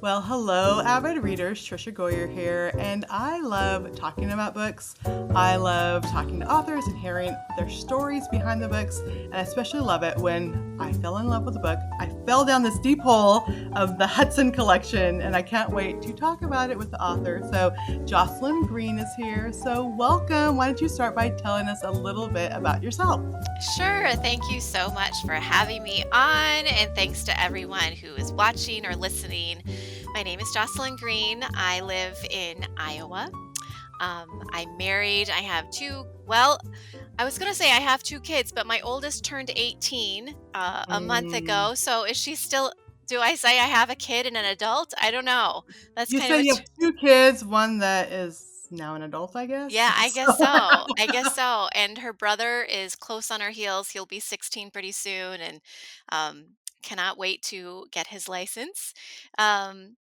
Well, hello, avid readers. Trisha Goyer here, and I love talking about books. I love talking to authors and hearing their stories behind the books, and I especially love it when I fell in love with a book. I fell down this deep hole of the Hudson Collection, and I can't wait to talk about it with the author. So, Jocelyn Green is here. So, welcome. Why don't you start by telling us a little bit about yourself? Sure. Thank you so much for having me on, and thanks to everyone who is watching or listening. My name is Jocelyn Green. I live in Iowa. I'm married. I have I was going to say I have two kids, but my oldest turned 18 a month Mm, ago. So is she still, do I say I have a kid and an adult? I don't know. That's you kind of say a you have two kids, one that is now an adult, I guess. Yeah, I guess So, so. I guess so. And her brother is close on her heels. He'll be 16 pretty soon and cannot wait to get his license. Um,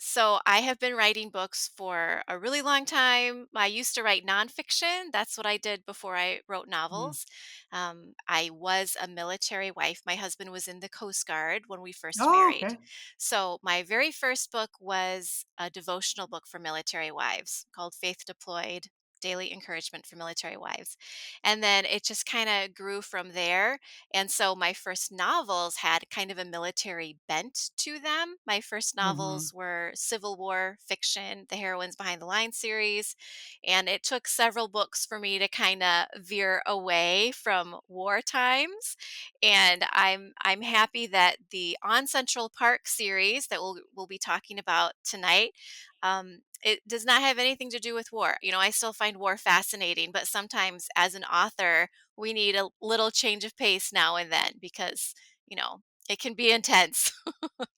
so I have been writing books for a really long time. I used to write nonfiction. That's what I did before I wrote mm. novels. I was a military wife. My husband was in the Coast Guard when we first Oh, married. okay. So my very first book was a devotional book for military wives called Faith Deployed. Daily encouragement for military wives. And then it just kind of grew from there. And so my first novels had kind of a military bent to them. My first Mhm. novels were Civil War fiction, the Heroines Behind the Lines series, and it took several books for me to kind of veer away from war times. And I'm happy that the On Central Park series that we'll be talking about tonight, it does not have anything to do with war. I still find war fascinating, but sometimes as an author, we need a little change of pace now and then because, you know, it can be intense.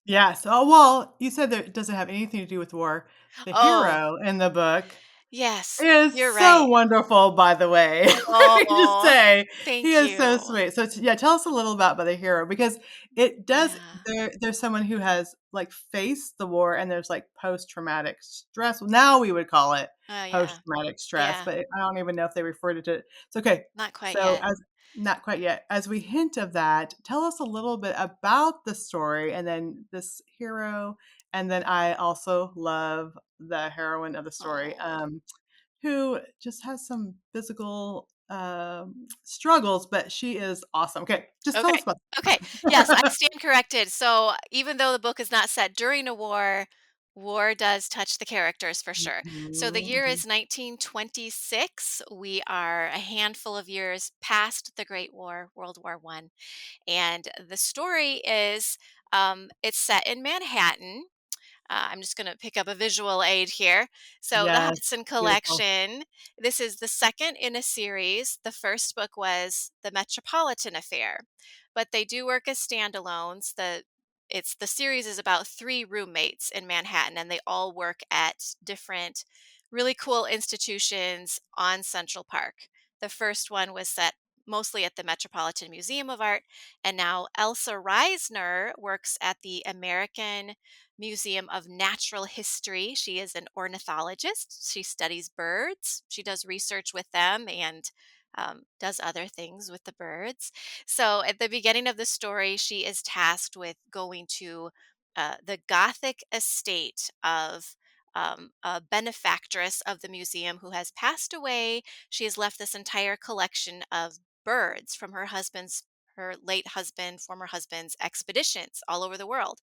Yes. Oh, well, you said that it doesn't have anything to do with war. The Oh, hero in the book yes, is you're so right. wonderful, by the way. Let me just Oh, say, he thank is so you. sweet. So, yeah, tell us a little about the hero because it does Yeah. there's someone who has, like, faced the war and there's, like, post-traumatic stress. Well, now we would call it Oh, yeah. post-traumatic stress, Yeah. but I don't even know if they referred it to it. It's okay. Not quite So, yet. as not quite yet. As we hint of that, tell us a little bit about the story and then this hero, and then I also love the heroine of the story, Oh. who just has some physical, struggles, but she is awesome. Okay, just tell Okay. us about Okay. Yes, I stand corrected. So even though the book is not set during a war, war does touch the characters for sure. So the Mhm, year mhm. is 1926. We are a handful of years past the Great War, World War One, and the story is it's set in Manhattan. I'm just going to pick up a visual aid here. So, the Yes, Hudson beautiful. Collection. This is the second in a series. The first book was The Metropolitan Affair, but they do work as standalones. The series is about three roommates in Manhattan, and they all work at different, really cool institutions on Central Park. The first one was set mostly at the Metropolitan Museum of Art, and now Elsa Reisner works at the American Museum of Natural History. She is an ornithologist. She studies birds. She does research with them and does other things with the birds. So, at the beginning of the story, she is tasked with going to the Gothic estate of a benefactress of the museum who has passed away. She has left this entire collection of birds from her late husband, former husband's expeditions all over the world.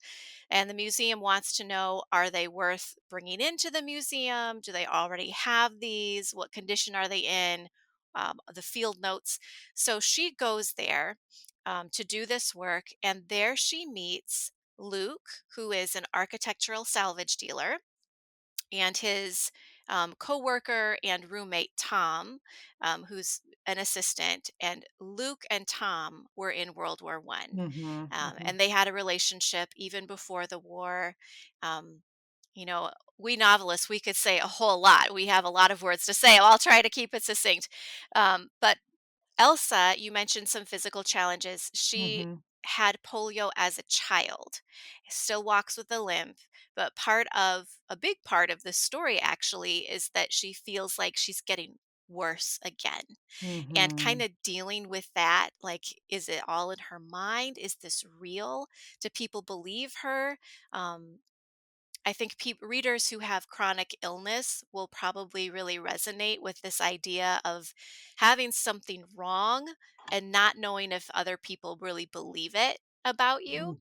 And the museum wants to know, are they worth bringing into the museum? Do they already have these? What condition are they in? The field notes. So she goes there to do this work, and there she meets Luke, who is an architectural salvage dealer, and his co-worker and roommate Tom, who's an assistant. And Luke and Tom were in World War One, Mhm, mhm. and they had a relationship even before the war. Um, you know, we novelists, we could say a whole lot. We have a lot of words to say. I'll try to keep it succinct. But Elsa, you mentioned some physical challenges. She Mhm, had polio as a child, still walks with a limp, but a big part of the story actually is that she feels like she's getting worse again and kind mhm. of dealing with that. Like, is it all in her mind? Is this real? Do people believe her? I think readers who have chronic illness will probably really resonate with this idea of having something wrong and not knowing if other people really believe it about you.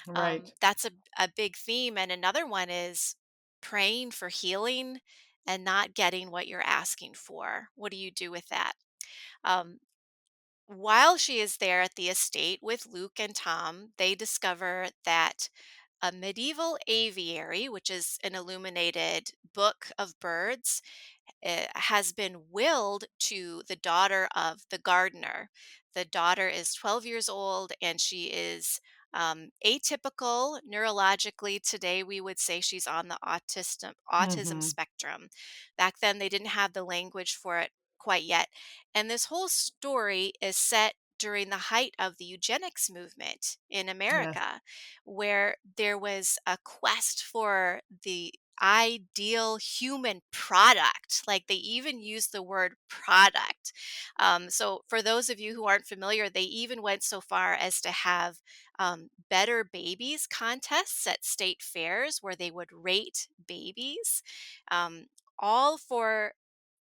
Right. That's a big theme. And another one is praying for healing and not getting what you're asking for. What do you do with that? Um, while she is there at the estate with Luke and Tom, they discover that a medieval aviary, which is an illuminated book of birds, has been willed to the daughter of the gardener. The daughter is 12 years old and she is atypical neurologically. Today, we would say she's on the autism Hmm. spectrum. Back then, they didn't have the language for it quite yet. And this whole story is set during the height of the eugenics movement in Yes. America, where there was a quest for the ideal human product. Like they even use the word product. So, for those of you who aren't familiar, they even went so far as to have better babies contests at state fairs where they would rate babies, um, all for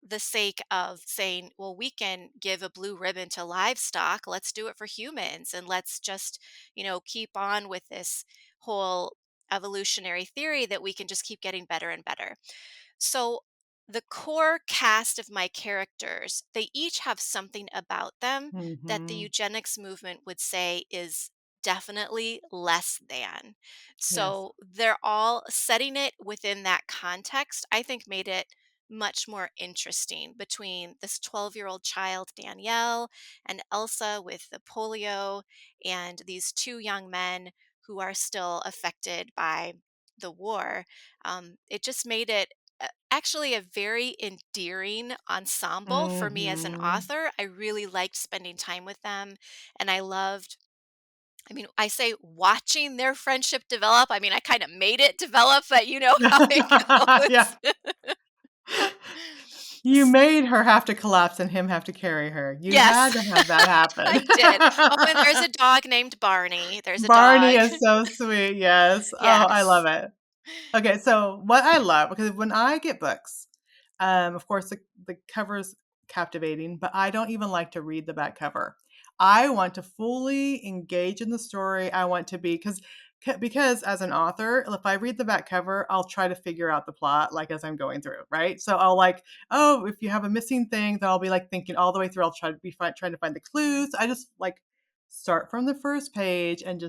the sake of saying, well, we can give a blue ribbon to livestock. Let's do it for humans. And let's just, keep on with this whole evolutionary theory that we can just keep getting better and better. So, the core cast of my characters, they each have something about them that the Hmm. eugenics movement would say is definitely less than. Yes. So, they're all setting it within that context, I think made it much more interesting between this 12-year-old child, Danielle, and Elsa with the polio, and these two young men who are still affected by the war. It just made it actually a very endearing ensemble for me as an Hmm. author. I really liked spending time with them, and I loved. I mean, I say watching their friendship develop. I mean, I kind of made it develop, but you know how it Yeah. goes. You made her have to collapse and him have to carry her. You Yes, had to have that happen. I did. Oh, and there's a dog named Barney. There's a Barney dog. is so sweet. Yes. Oh, I Yes. love it. Okay, so what I love, because when I get books, of course the cover's captivating, but I don't even like to read the back cover. I want to fully engage in the story. I want to be because as an author, if I read the back cover, I'll try to figure out the plot like as I'm going through, right? So I'll like, oh, if you have a missing thing, then I'll be like thinking all the way through. I'll trying to find the clues. I just like start from the first page and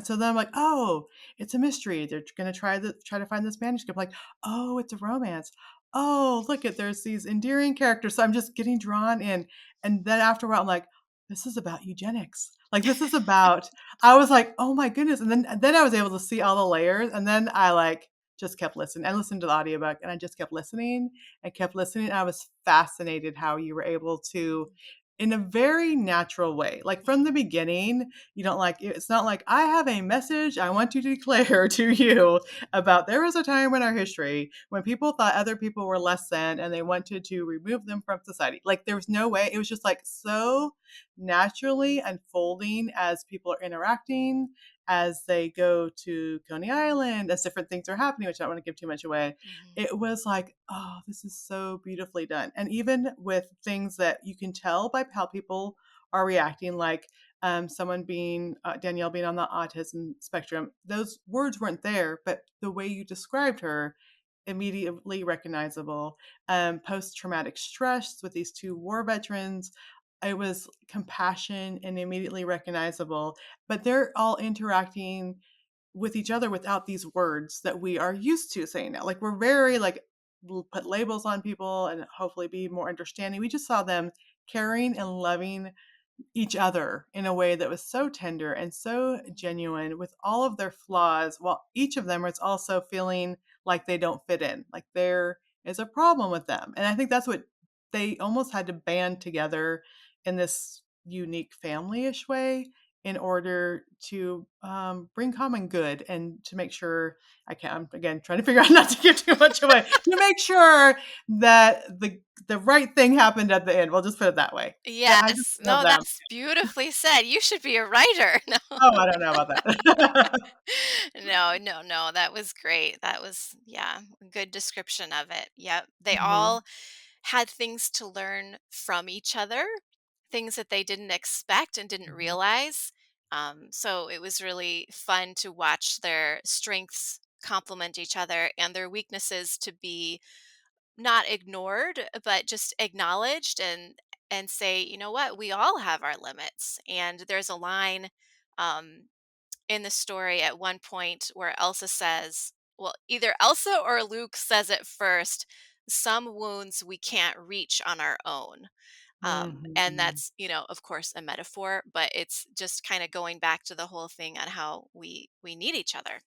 so then I'm like, oh, it's a mystery. They're gonna try to find this manuscript. Like, oh, it's a romance. Oh, look at there's these endearing characters. So I'm just getting drawn in. And then after a while, I'm like, this is about eugenics. Like this is about I was like, oh my goodness. And then I was able to see all the layers. And then I like just kept listening. I listened to the audiobook and I just kept listening and kept listening. I was fascinated how you were able to in a very natural way. Like from the Mhm. beginning, you don't like it's not like I have a message I want to declare to you about there was a time in our history when people thought other people were less than and they wanted to remove them from society. Like there was no way. It was just like so naturally unfolding as people are interacting, as they go to Coney Island, as different things are happening, which I don't want to give too much away. Mhm. It was like, oh, this is so beautifully done. And even with things that you can tell by how people are reacting, like someone being Danielle being on the autism spectrum, those words weren't there, but the way you described her, immediately recognizable. Post traumatic stress with these two war veterans, it was compassion and immediately recognizable. But they're all interacting with each other without these words that we are used to saying now. Like we're very like we'll put labels on people and hopefully be more understanding. We just saw them caring and loving each other in a way that was so tender and so genuine with all of their flaws, while each of them is also feeling like they don't fit in, like there is a problem with them. And I think that's what they almost had to band together in this unique family-ish way. in order to bring common good and to make sure I'm again trying to figure out not to give too much away to make sure that the right thing happened at the end. We'll just put it that way. That I just Yes. love No, that. that's beautifully said. You should be a writer. No. Oh, I don't know about that. No, no, no, that was great. That was, yeah, a good description of it. Yep. They Mhm, all had things to learn from each other, things that they didn't expect and didn't mhm, realize. So it was really fun to watch their strengths complement each other and their weaknesses to be not ignored, but just acknowledged and say, you know what, we all have our limits. And there's a line um, in the story at one point where Elsa says, well, either Elsa or Luke says it first, some wounds we can't reach on our own. And mhm. that's, of course, a metaphor, but it's just kind of going back to the whole thing on how we need each other.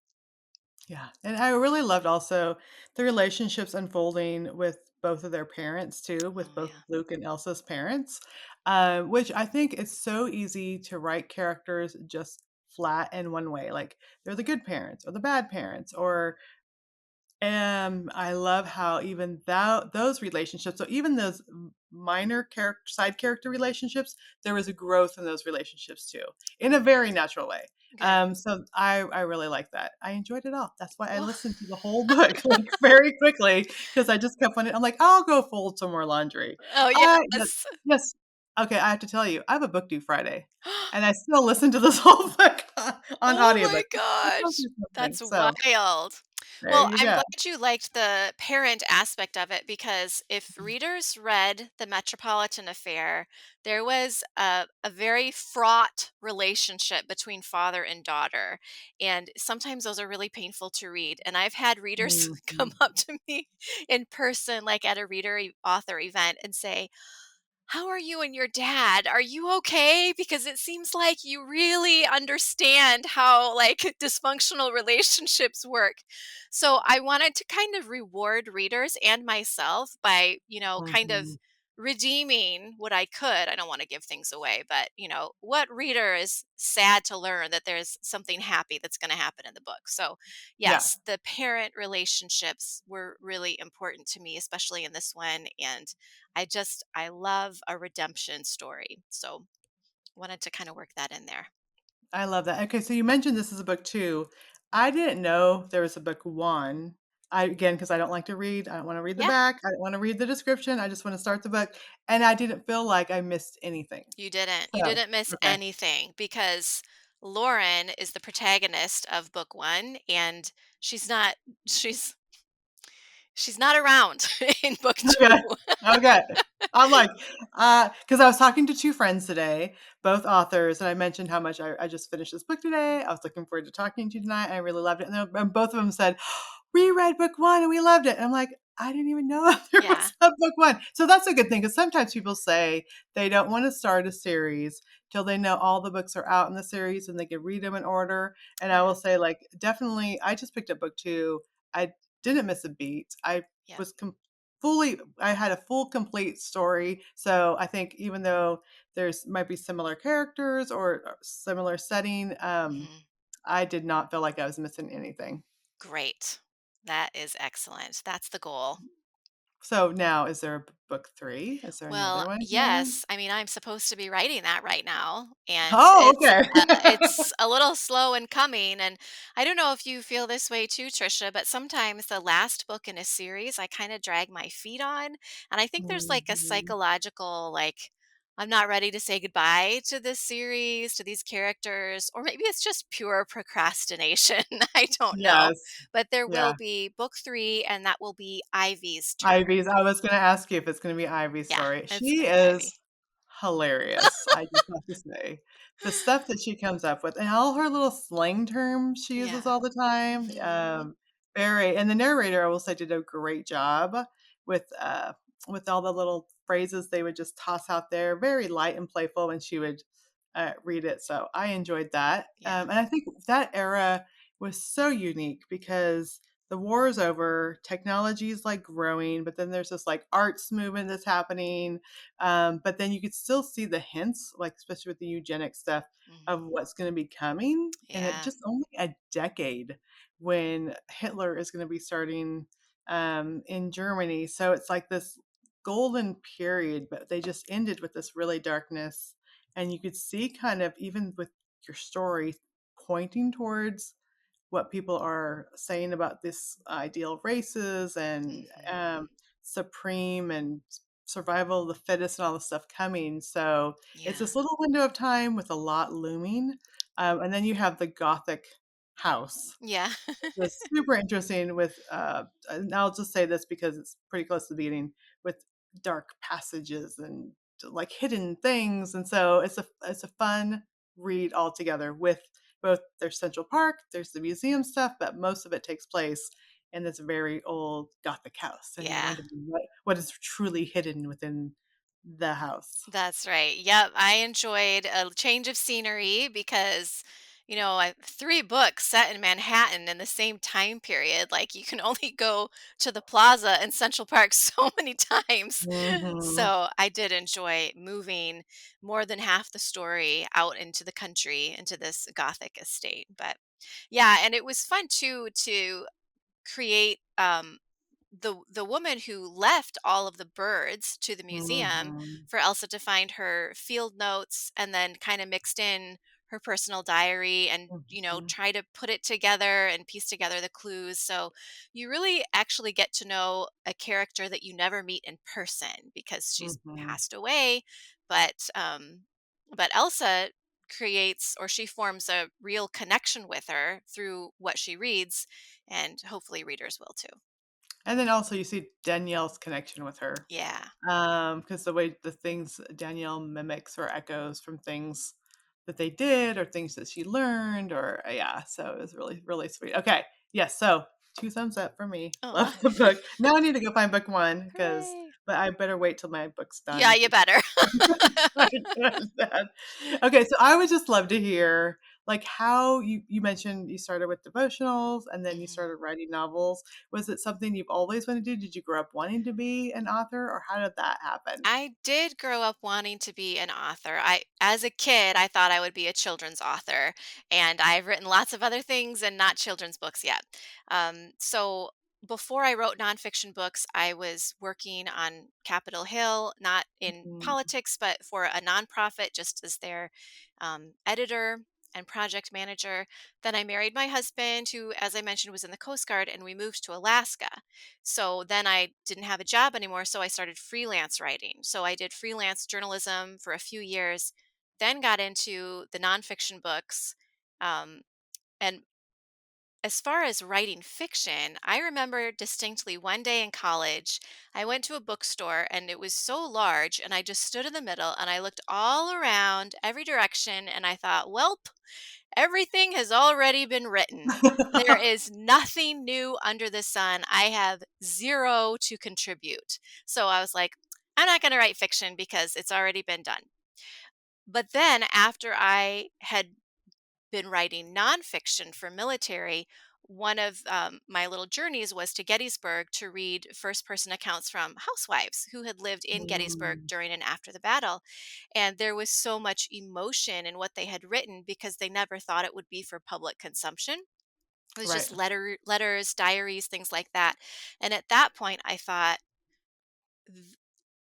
Yeah, and I really loved also the relationships unfolding with both of their parents too, with Oh both yeah, Luke and Elsa's parents, which I think is so easy to write characters just flat in one way, like they're the good parents or the bad parents, or I love how even those relationships, so even those minor side character relationships, there was a growth in those relationships too, in a very natural way. good. So I really like that. I enjoyed it all. That's why I Well, listened to the whole book like very quickly because I just kept wanting. I'm like, I'll go fold some more laundry. oh Yes, yes. yes. Okay, I have to tell you, I have a book due Friday, and I still listen to this whole book on Oh my audiobook. Just tells gosh, you something. that's So wild. there Well, you I'm go. glad you liked the parent aspect of it because if readers read The Metropolitan Affair, there was a very fraught relationship between father and daughter. And sometimes those are really painful to read. And I've had readers come Mhm. up to me in person, like at a author event, and say, how are you and your dad? Are you okay? Because it seems like you really understand how like dysfunctional relationships work. So I wanted to kind of reward readers and myself by, kind of Mhm. redeeming what I could. I don't want to give things away, but what reader is sad to learn that there's something happy that's going to happen in the book. So, Yeah, yes, the parent relationships were really important to me, especially in this one, and I love a redemption story. So wanted to kind of work that in there. I love that. Okay, so you mentioned this is a book 2. I didn't know there was a book 1. Because I don't like to read, I don't wanna read the Yeah, back, I don't wanna read the description, I just wanna start the book, and I didn't feel like I missed anything. you didn't. You So didn't miss okay. anything because Lauren is the protagonist of book 1 and she's not she's she's not around in book 2. Okay. Okay. I'm like, because I was talking to 2 friends today, both authors, and I mentioned how much I just finished this book today. I was looking forward to talking to you tonight. I really loved it. And both of them said, we read book 1 and we loved it. And I'm like, I didn't even know there Yeah. was a book 1. So that's a good thing because sometimes people say they don't want to start a series till they know all the books are out in the series and they can read them in order. And I will Yes. say, like, definitely, I just picked up book 2. I didn't miss a beat. I Yep. was fully I had a full complete story. So I think even though there's might be similar characters or similar setting, Mhm. I did not feel like I was missing anything. Great. That is excellent. That's the goal. So now is there a book 3? Is there Well, another one coming? yes. I mean, I'm supposed to be writing that right now, and Oh, it's okay. it's a little slow in coming. And I don't know if you feel this way too, Trisha, but sometimes the last book in a series, I kind of drag my feet on, and I think there's like a Mhm. psychological like. I'm not ready to say goodbye to this series, to these characters, or maybe it's just pure procrastination. I don't know. Yes. But there will Yeah. be book 3, and that will be Ivy's turn. Ivy's I was gonna ask you if it's gonna be Ivy's Yeah, story. it's She going to be is Ivy. hilarious, I just have to say. The stuff that she comes up with and all her little slang terms she uses Yeah. all the time, Mhm. very and the narrator, I will say, did a great job with, uh with all the little phrases they would just toss out there, very light and playful when she would, read it, so I enjoyed that, Yeah. and I think that era was so unique because the war is over, technology is like growing, but then there's this like arts movement that's happening. But then you could still see the hints, like especially with the eugenic stuff, of Mhm. what's going to be coming. And it Yeah. just only a decade when Hitler is going to be starting in Germany. So it's like this golden period, but they just ended with this really darkness. And you could see kind of even with your story pointing towards what people are saying about this ideal races and Mhm. supreme and survival of the fittest and all this stuff coming. So it's Yeah. this little window of time with a lot looming. And then you have the Gothic house, Yeah. which is super interesting with, and I'll just say this because it's pretty close to the beginning, with dark passages and like hidden things. And so it's a fun read altogether with both there's Central Park, there's the museum stuff, but most of it takes place in this very old Gothic house. And you're Yeah. wondering what is truly hidden within the house. That's right. Yep, I enjoyed a change of scenery because, I 3 books set in Manhattan in the same time period, like, you can only go to the plaza in Central Park so many times. Hmm. So, I did enjoy moving more than half the story out into the country, into this Gothic estate, but yeah, and it was fun too to create, the woman who left all of the birds to the museum Hmm. for Elsa to find her field notes and then kind of mixed in her personal diary and Hmm. try to put it together and piece together the clues, so you really actually get to know a character that you never meet in person because she's Hmm. passed away, but Elsa creates, or she forms, a real connection with her through what she reads, and hopefully readers will too. And then also you see Danielle's connection with her. Yeah. Because the way the things Danielle mimics or echoes from things that they did or things that she learned or yeah, so it was really, really sweet. Okay. Yes, so 2 thumbs up for me. Aw. Love the book. Now I need to go find book 1 because Hooray. but I better wait till my book's Yeah, done you better. so I can finish that. Okay, so I would just love to hear, like, how you mentioned you started with devotionals and then you Mhm. started writing novels. Was it something you've always wanted to do? Did you grow up wanting to be an author, or how did that happen? I did grow up wanting to be an author. As a kid, I thought I would be a children's author, and I've written lots of other things and not children's books yet. So before I wrote nonfiction books, I was working on Capitol Hill, not in Mhm, politics, but for a nonprofit, just as their editor and project manager. Then I married my husband, who, as I mentioned, was in the Coast Guard, and we moved to Alaska. So then I didn't have a job anymore, so I started freelance writing. So I did freelance journalism for a few years, then got into the nonfiction books. Um, and as far as writing fiction, I remember distinctly one day in college, I went to a bookstore and it was so large, and I just stood in the middle and I looked all around every direction and I thought, welp, everything has already been written. There is nothing new under the sun. I have zero to contribute. So I was like, I'm not going to write fiction because it's already been done. But then after I had been writing nonfiction for military, one of my little journeys was to Gettysburg to read first person accounts from housewives who had lived in Gettysburg mm, during and after the battle. And there was so much emotion in what they had written because they never thought it would be for public consumption. It was right. just letters, diaries, things like that. And at that point, I thought,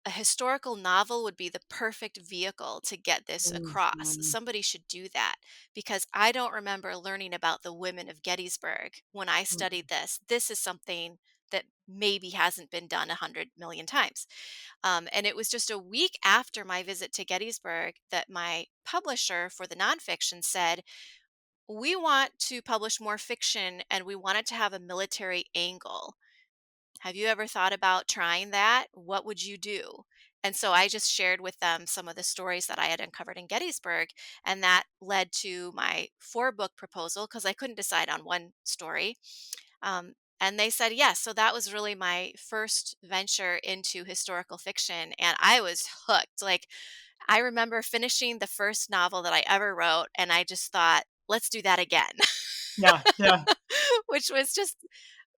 a historical novel would be the perfect vehicle to get this across. Mhm, Somebody should do that because I don't remember learning about the women of Gettysburg when I mm, studied this. This is something that maybe hasn't been done 100 million times. And it was just a week after my visit to Gettysburg that my publisher for the nonfiction said, we want to publish more fiction and we want it to have a military angle. Have you ever thought about trying that? What would you do? And so I just shared with them some of the stories that I had uncovered in Gettysburg, and that led to my 4 book proposal because I couldn't decide on one story. And they said yes. So that was really my first venture into historical fiction. And I was hooked. Like, I remember finishing the first novel that I ever wrote, and I just thought, let's do that again, yeah, yeah. which was just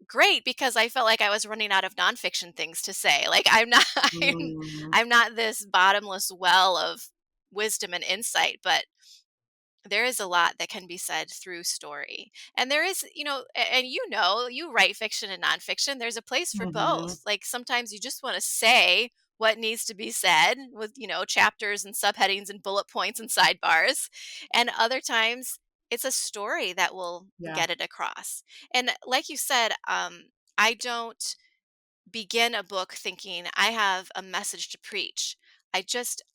great because I felt like I was running out of nonfiction things to say. Like I'm not Mm, I'm not this bottomless well of wisdom and insight, but there is a lot that can be said through story. And there is, and you write fiction and nonfiction, there's a place for mhm. both. Like sometimes you just want to say what needs to be said with, chapters and subheadings and bullet points and sidebars. And other times it's a story that will Yeah. get it across. And like you said, I don't begin a book thinking I have a message to preach.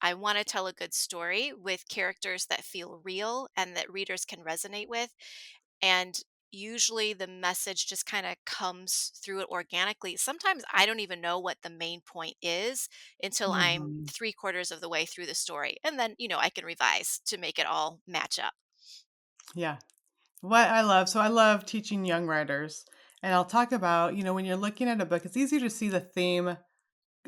I want to tell a good story with characters that feel real and that readers can resonate with. And usually the message just kind of comes through it organically. Sometimes I don't even know what the main point is until I'm Mhm. 3/4 of the way through the story. And then, I can revise to make it all match up. Yeah. What I love so I love teaching young writers, and I'll talk about, when you're looking at a book, it's easy to see the theme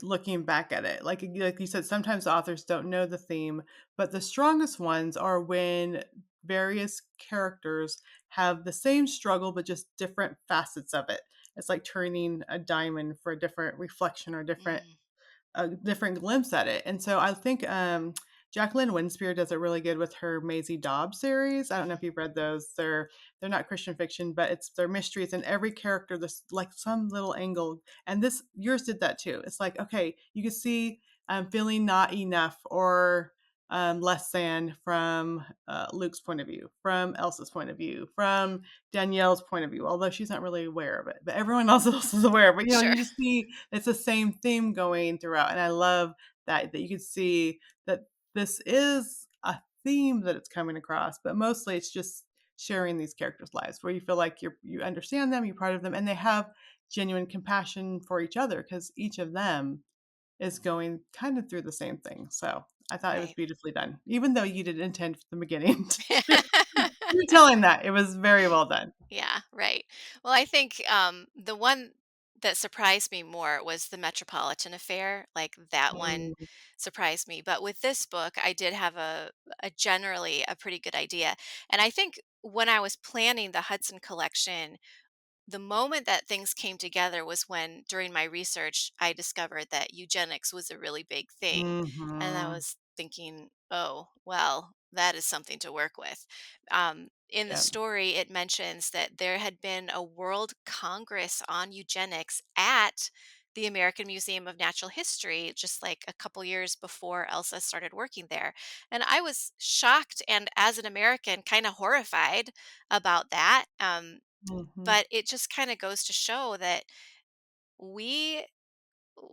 looking back at it. Like you said, sometimes authors don't know the theme, but the strongest ones are when various characters have the same struggle but just different facets of it. It's like turning a diamond for a different reflection or different Mm, a different glimpse at it. And so I think Jacqueline Winspear does it really good with her Maisie Dobbs series. I don't know if mhm. you've read those. They're not Christian fiction, but they're mysteries, and every character there's like some little angle. And this yours did that too. It's like, okay, you can see feeling not enough or less than from Luke's point of view, from Elsa's point of view, from Danielle's point of view, although she's not really aware of it, but everyone else is aware. But Sure. you just see it's the same theme going throughout, and I love that you can see that this is a theme that it's coming across, but mostly it's just sharing these characters' lives where you feel like you understand them, you're part of them, and they have genuine compassion for each other because each of them is going kind of through the same thing. So I thought it was Right. beautifully done, even though you didn't intend from the beginning to you're telling that. It was very well done. Yeah, right. Well, I think the one that surprised me more was the Metropolitan Affair. Like that one Mm, surprised me. But with this book, I did have a generally a pretty good idea. And I think when I was planning the Hudson Collection, the moment that things came together was when, during my research, I discovered that eugenics was a really big thing. And I mhm. was thinking, oh, well, that is something to work with. In the Yep. story, it mentions that there had been a World Congress on eugenics at the American Museum of Natural History just like a couple years before Elsa started working there. And I was shocked and, as an American, kind of horrified about that. Mhm. But it just kind of goes to show that we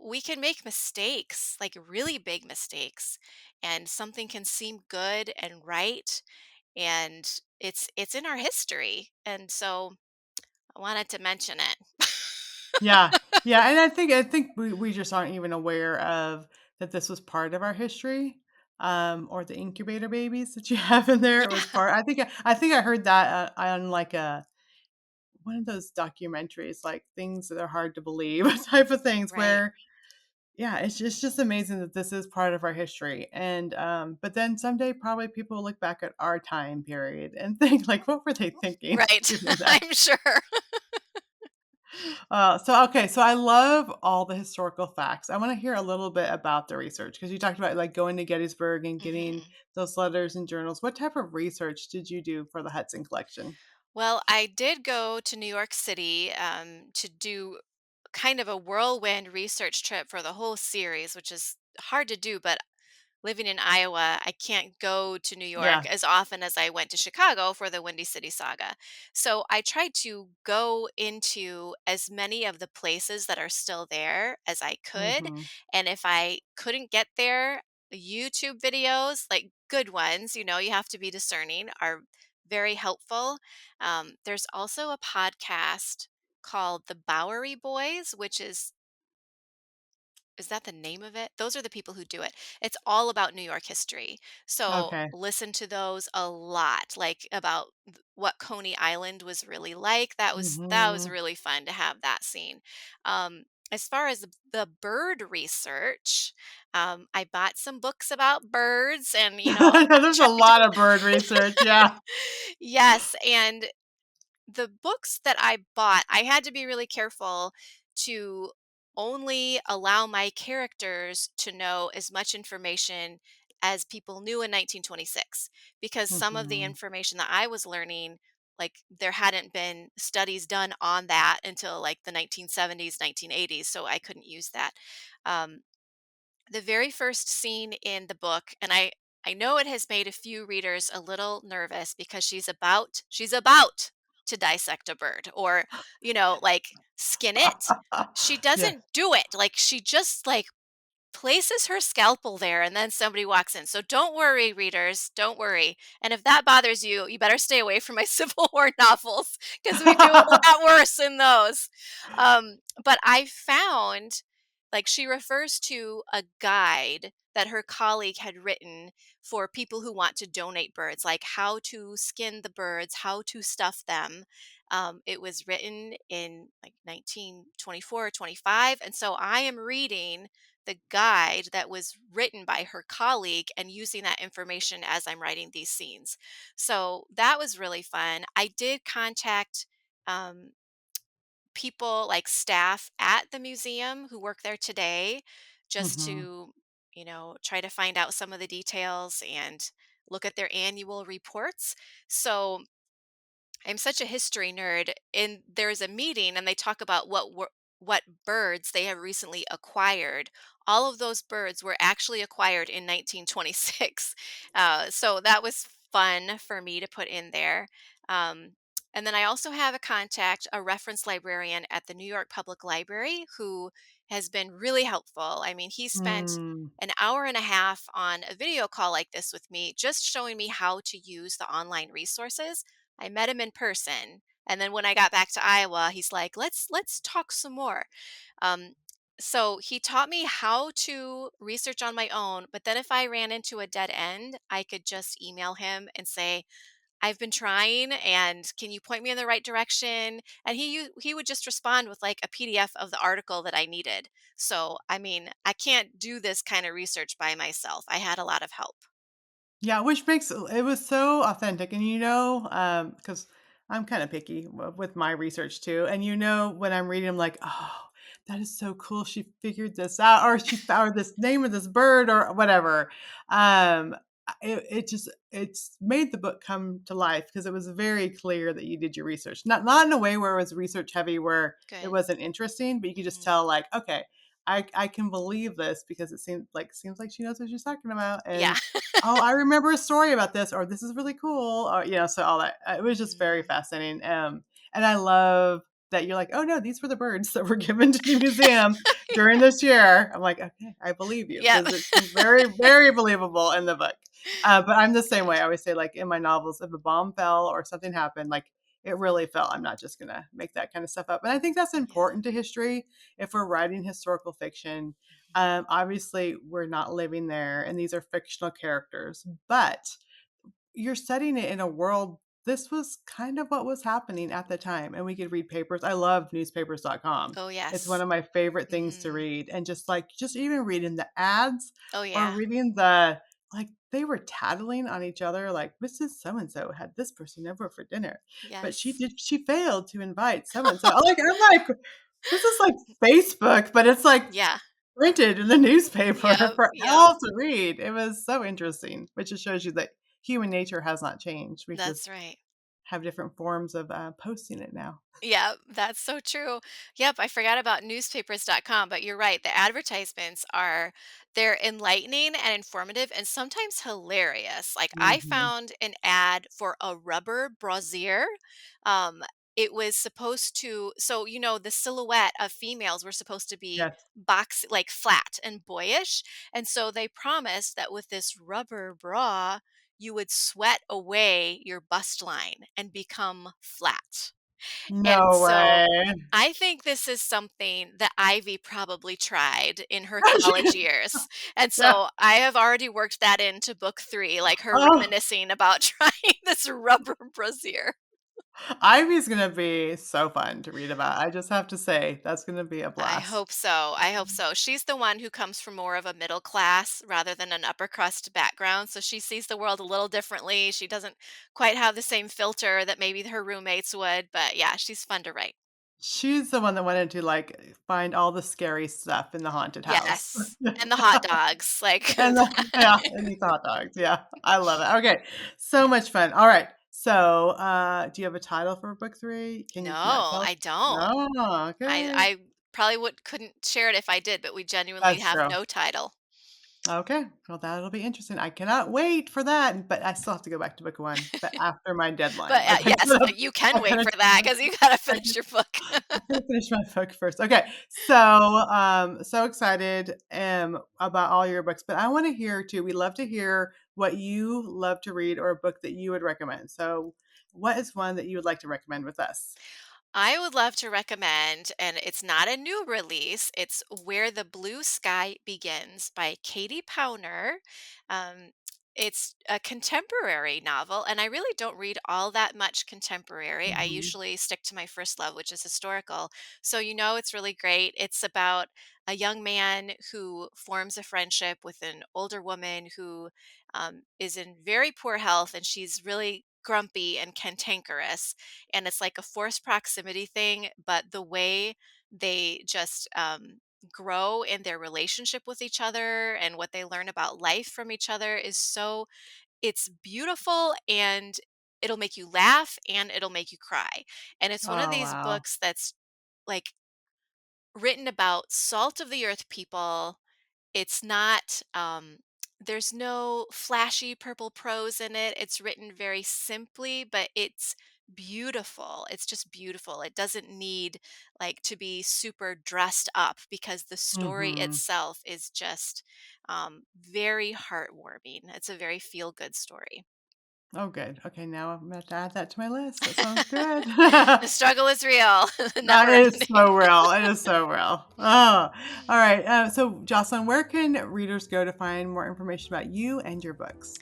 we can make mistakes, like really big mistakes, and something can seem good and right, and it's in our history. And so I wanted to mention it. Yeah. Yeah, and I think we just aren't even aware of that this was part of our history, or the incubator babies that you have in there. It was Yeah, part I think I heard that, on, like, a one of those documentaries, like, things that are hard to believe type of things right. where yeah, it's just amazing that this is part of our history, and, but then someday probably people will look back at our time period and think, like, "What were they thinking Right. doing that?" I'm sure. So I love all the historical facts. I want to hear a little bit about the research because you talked about like going to Gettysburg and getting Mhm. those letters and journals. What type of research did you do for the Hudson collection? Well, I did go to New York City to do kind of a whirlwind research trip for the whole series, which is hard to do, but living in Iowa, I can't go to New Yeah. York as often as I went to Chicago for the Windy City Saga. So I tried to go into as many of the places that are still there as I could. Hmm. And if I couldn't get there, YouTube videos, like good ones, you have to be discerning, are very helpful. There's also a podcast called The Bowery Boys, which is that the name of it? Those are the people who do it. It's all about New York history. So Okay. listen to those a lot, like about what Coney Island was really like. That was Hmm. really fun to have that scene. As far as the bird research, I bought some books about birds, and I There's a tried to. lot of bird research. Yeah. Yes, and the books that I bought, I had to be really careful to only allow my characters to know as much information as people knew in 1926, because some of the Mhm. information that I was learning, like there hadn't been studies done on that until like the 1970s, 1980s, so I couldn't use that. Um, the very first scene in the book, and I know it has made a few readers a little nervous because she's about to dissect a bird, or like skin it. She Yes. doesn't do it. Like she just like places her scalpel there, and then somebody walks in. So don't worry, readers, don't worry. And if that bothers you, you better stay away from my Civil War novels, because we do a lot worse in those. But I found, like, she refers to a guide that her colleague had written for people who want to donate birds, like how to skin the birds, how to stuff them. It was written in like 1924 or 25. And so I am reading the guide that was written by her colleague and using that information as I'm writing these scenes. So that was really fun. I did contact um, people like staff at the museum who work there today, just Mhm. to, try to find out some of the details and look at their annual reports. So I'm such a history nerd, and there's a meeting and they talk about what birds they have recently acquired. All of those birds were actually acquired in 1926. So that was fun for me to put in there. Um, and then I also have a reference librarian at the New York Public Library who has been really helpful. I mean, he spent Mm. an hour and a half on a video call like this with me, just showing me how to use the online resources. I met him in person, and then when I got back to Iowa, he's like, "Let's talk some more." Um, so he taught me how to research on my own, but then if I ran into a dead end, I could just email him and say, "I've been trying, and can you point me in the right direction?" And he would just respond with like a PDF of the article that I needed. So I mean, I can't do this kind of research by myself. I had a lot of help. Yeah, which makes it was so authentic, and because I'm kind of picky with my research too, and when I'm reading, I'm like, oh, that is so cool. She figured this out, or she found this name of this bird, or whatever. It's made the book come to life because it was very clear that you did your research, not in a way where it was research heavy, where it Good. wasn't interesting, but you could just Hmm. tell, like, okay. I can believe this because it seems like she knows what she's talking about, Yeah. and oh, I remember a story about this, or this is really cool, or so all that. It was just very Hmm. fascinating. And I love that you're like, oh no, these were the birds that were given to the museum during this year. I'm like, okay, I believe you Yep. because it seems very, very believable in the book. But I'm the same way. I always say, like in my novels, if a bomb fell or something happened, like it really fell. I'm not just gonna make that kind of stuff up. And I think that's Yeah. important to history if we're writing historical fiction. Obviously, we're not living there, and these are fictional characters, but you're setting it in a world. This was kind of what was happening at the time, and we could read papers. I love newspapers.com. Oh, It's one yes. of my favorite things to Mhm. read, and just even reading the ads Oh, or yeah. reading the like they were tattling on each other, like Mrs. So and so had this person over for dinner, but Yes. she failed to invite so and so. Like I'm like, this is like Facebook, but it's like Yeah. printed in the newspaper Yep, for yep. all to read. It was so interesting, which just shows you that human nature has not changed. We That's just right. have different forms of posting it now. Yeah, that's so true. Yep, I forgot about newspapers.com, but you're right. The advertisements they're enlightening and informative and sometimes hilarious. Like I Mhm. found an ad for a rubber brassiere. Um, it was supposed to, so the silhouette of females were supposed to be Yes. box like flat and boyish. And so they promised that with this rubber bra, you would sweat away your bust line and become flat. And No so way. I think this is something that Ivy probably tried in her college years. And Yeah. so I have already worked that into book 3, like her Oh, reminiscing about trying this rubber brassiere. Ivy's gonna be so fun to read about. I just have to say, that's gonna be a I blast. hope so. I hope so. She's the one who comes from more of a middle class rather than an upper crust background. So she sees the world a little differently. She doesn't quite have the same filter that maybe her roommates would. But yeah, she's fun to write. She's the one that wanted to, like, find all the scary stuff in the haunted house. Yes. And the hot dogs. Like, And the yeah, and these hot dogs, yeah, I love it. Okay, so much fun. All right, so, do you have a title for book 3? Can you not no, tell us? I don't. No, I, okay, I probably couldn't share it if I did, but we genuinely that's have true. no title. Okay, well, that'll be interesting. I cannot wait for that, but I still have to go back to book 1, but after my deadline. But Like, yes, you I can wait gotta for that because you got to I finish your book. I gotta finish my book first. Okay, so so excited about all your books, but I want to hear too. We love to hear what you love to read or a book that you would recommend. So, what is one that you would like to recommend with us? I would love to recommend, and it's not a new release, it's Where the Blue Sky Begins by Katie Pauner. Um, it's a contemporary novel, and I really don't read all that much contemporary. I Mhm. usually stick to my first love, which is historical. So, it's really great. It's about a young man who forms a friendship with an older woman who is in very poor health, and she's really grumpy and cantankerous, and it's like a forced proximity thing, but the way they just grow in their relationship with each other and what they learn about life from each other is so it's beautiful, and it'll make you laugh and it'll make you cry. And it's one of Oh, these wow. books that's like written about salt of the earth people. It's not, there's no flashy purple prose in it. It's written very simply, but it's beautiful. It's just beautiful. It doesn't need like to be super dressed up because the story Mhm. itself is just very heartwarming. It's a very feel good story. Oh, good. Okay, now I'm gonna have to add that to my list. That sounds good. The struggle is real, That never is ending. so real. It is so real. Oh, all right. So, Jocelyn, where can readers go to find more information about you and your books?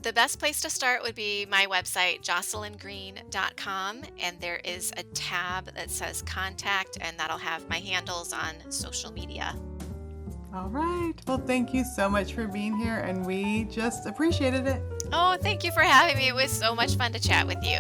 The best place to start would be my website, jocelyngreen.com, and there is a tab that says contact, and that'll have my handles on social media. All right. Well, thank you so much for being here, and we just appreciated it. Oh, thank you for having me. It was so much fun to chat with you.